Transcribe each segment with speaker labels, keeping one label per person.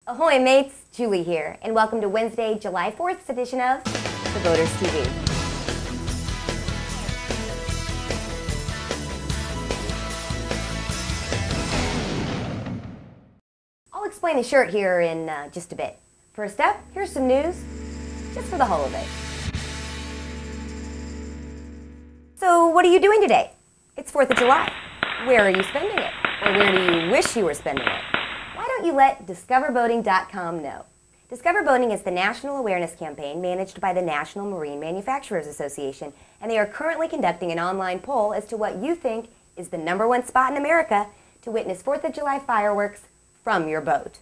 Speaker 1: Ahoy mates, Julie here, and welcome to Wednesday, July 4th's edition of The Boaters TV. I'll explain the shirt here in just a bit. First up, here's some news, just for the whole of it. So what are you doing today? It's 4th of July. Where are you spending it? Or where do you wish you were spending it? Why don't you let DiscoverBoating.com know? Discover Boating is the national awareness campaign managed by the National Marine Manufacturers Association, and they are currently conducting an online poll as to what you think is the #1 spot in America to witness 4th of July fireworks from your boat.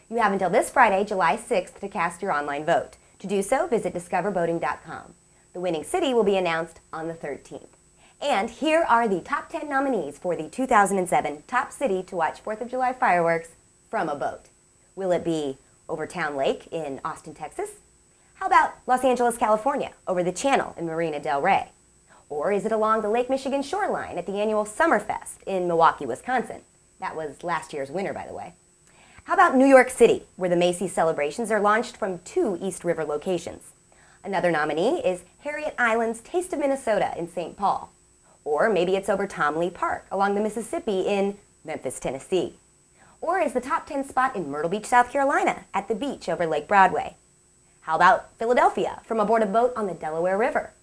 Speaker 1: You have until this Friday, July 6th, to cast your online vote. To do so, visit DiscoverBoating.com. The winning city will be announced on the 13th. And here are the top 10 nominees for the 2007 Top City to Watch 4th of July Fireworks from a Boat. Will it be over Town Lake in Austin, Texas? How about Los Angeles, California, over the Channel in Marina del Rey? Or is it along the Lake Michigan shoreline at the annual Summerfest in Milwaukee, Wisconsin? That was last year's winner, by the way. How about New York City, where the Macy's celebrations are launched from 2 East River locations? Another nominee is Harriet Island's Taste of Minnesota in St. Paul. Or maybe it's over Tom Lee Park along the Mississippi in Memphis, Tennessee. Or is the top 10 spot in Myrtle Beach, South Carolina at the beach over Lake Broadway? How about Philadelphia from aboard a boat on the Delaware River?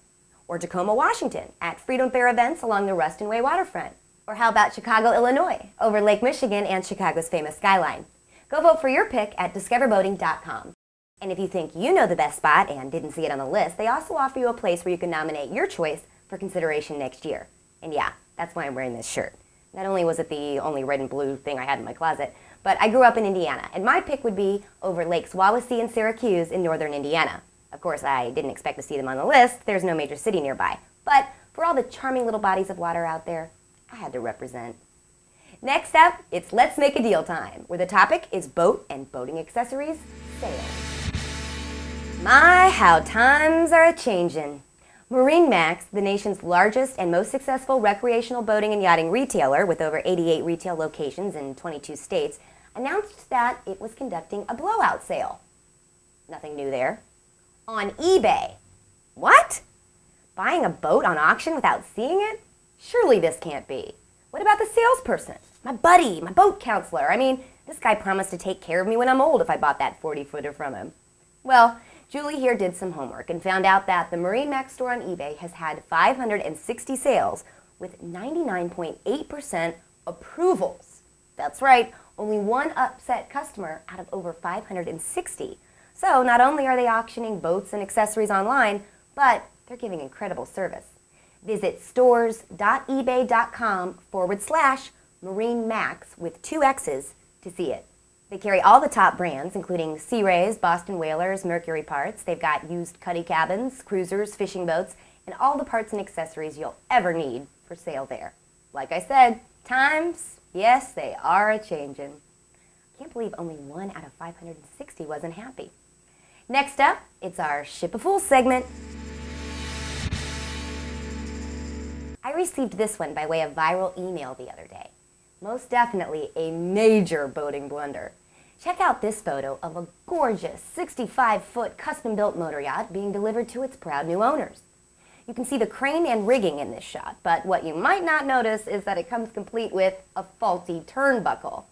Speaker 1: Or Tacoma, Washington at Freedom Fair events along the Ruston Way waterfront? Or how about Chicago, Illinois over Lake Michigan and Chicago's famous skyline? Go vote for your pick at DiscoverBoating.com. And if you think you know the best spot and didn't see it on the list, they also offer you a place where you can nominate your choice for consideration next year. And yeah, that's why I'm wearing this shirt. Not only was it the only red and blue thing I had in my closet, but I grew up in Indiana, and my pick would be over Lakes Wawasee and Syracuse in northern Indiana. Of course, I didn't expect to see them on the list. There's no major city nearby. But for all the charming little bodies of water out there, I had to represent. Next up, it's Let's Make a Deal time, where the topic is boat and boating accessories sales. My, how times are a-changin'. MarineMax, the nation's largest and most successful recreational boating and yachting retailer with over 88 retail locations in 22 states, announced that it was conducting a blowout sale. Nothing new there. On eBay. What? Buying a boat on auction without seeing it? Surely this can't be. What about the salesperson? My buddy, my boat counselor. I mean, this guy promised to take care of me when I'm old if I bought that 40-footer from him. Well, Julie here did some homework and found out that the MarineMax store on eBay has had 560 sales with 99.8% approvals. That's right, only one upset customer out of over 560. So not only are they auctioning boats and accessories online, but they're giving incredible service. Visit stores.ebay.com/MarineMax with 2 X's to see it. They carry all the top brands, including Sea Rays, Boston Whalers, Mercury Parts. They've got used cuddy cabins, cruisers, fishing boats, and all the parts and accessories you'll ever need for sale there. Like I said, times, yes, they are a-changin'. Can't believe only 1 out of 560 wasn't happy. Next up, it's our Ship a Fool segment. I received this one by way of viral email the other day. Most definitely a major boating blunder. Check out this photo of a gorgeous 65-foot custom-built motor yacht being delivered to its proud new owners. You can see the crane and rigging in this shot, but what you might not notice is that it comes complete with a faulty turnbuckle.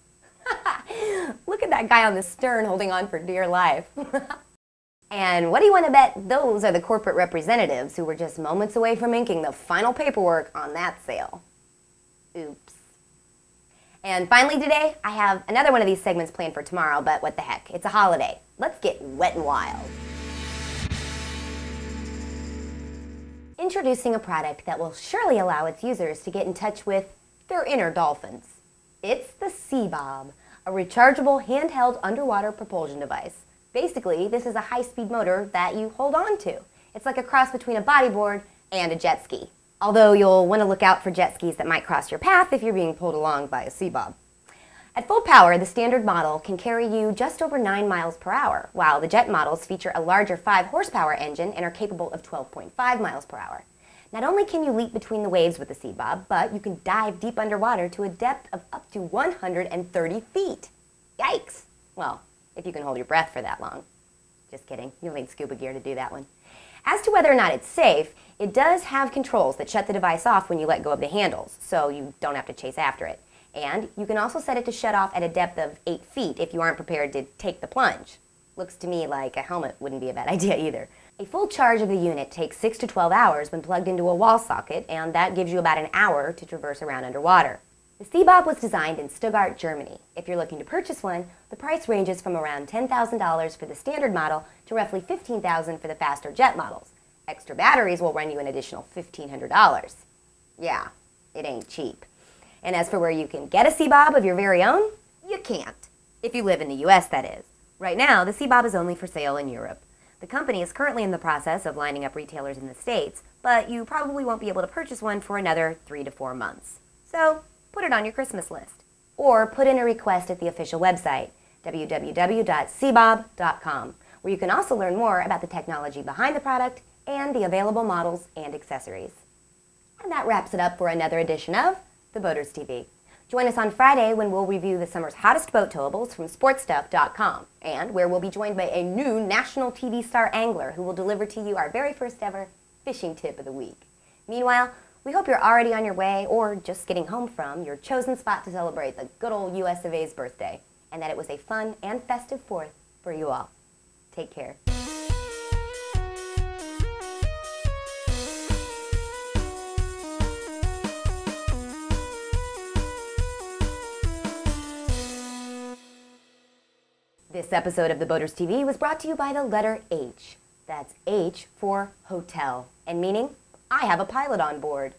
Speaker 1: Look at that guy on the stern holding on for dear life. And what do you want to bet those are the corporate representatives who were just moments away from inking the final paperwork on that sale? Oops. And finally today, I have another one of these segments planned for tomorrow, but what the heck, it's a holiday. Let's get wet and wild. Introducing a product that will surely allow its users to get in touch with their inner dolphins. It's the SeaBob, a rechargeable handheld underwater propulsion device. Basically, this is a high-speed motor that you hold on to. It's like a cross between a bodyboard and a jet ski. Although you'll want to look out for jet skis that might cross your path if you're being pulled along by a SeaBob. At full power, the standard model can carry you just over 9 miles per hour, while the jet models feature a larger 5-horsepower engine and are capable of 12.5 miles per hour. Not only can you leap between the waves with the SeaBob, but you can dive deep underwater to a depth of up to 130 feet. Yikes! Well, if you can hold your breath for that long. Just kidding, you'll need scuba gear to do that one. As to whether or not it's safe, it does have controls that shut the device off when you let go of the handles, so you don't have to chase after it. And you can also set it to shut off at a depth of 8 feet if you aren't prepared to take the plunge. Looks to me like a helmet wouldn't be a bad idea either. A full charge of the unit takes 6 to 12 hours when plugged into a wall socket, and that gives you about an hour to traverse around underwater. The SeaBob was designed in Stuttgart, Germany. If you're looking to purchase one, the price ranges from around $10,000 for the standard model to roughly $15,000 for the faster jet models. Extra batteries will run you an additional $1,500. Yeah, it ain't cheap. And as for where you can get a SeaBob of your very own, you can't. If you live in the US, that is. Right now, the SeaBob is only for sale in Europe. The company is currently in the process of lining up retailers in the States, but you probably won't be able to purchase one for another 3 to 4 months. So, put it on your Christmas list. Or put in a request at the official website, www.seabob.com, where you can also learn more about the technology behind the product and the available models and accessories. And that wraps it up for another edition of The Boaters TV. Join us on Friday when we'll review the summer's hottest boat towables from sportstuff.com, and where we'll be joined by a new national TV star angler who will deliver to you our very first ever fishing tip of the week. Meanwhile, we hope you're already on your way or just getting home from your chosen spot to celebrate the good old US of A's birthday, and that it was a fun and festive 4th for you all. Take care. This episode of The Boaters TV was brought to you by the letter H. That's H for hotel, and meaning I have a pilot on board.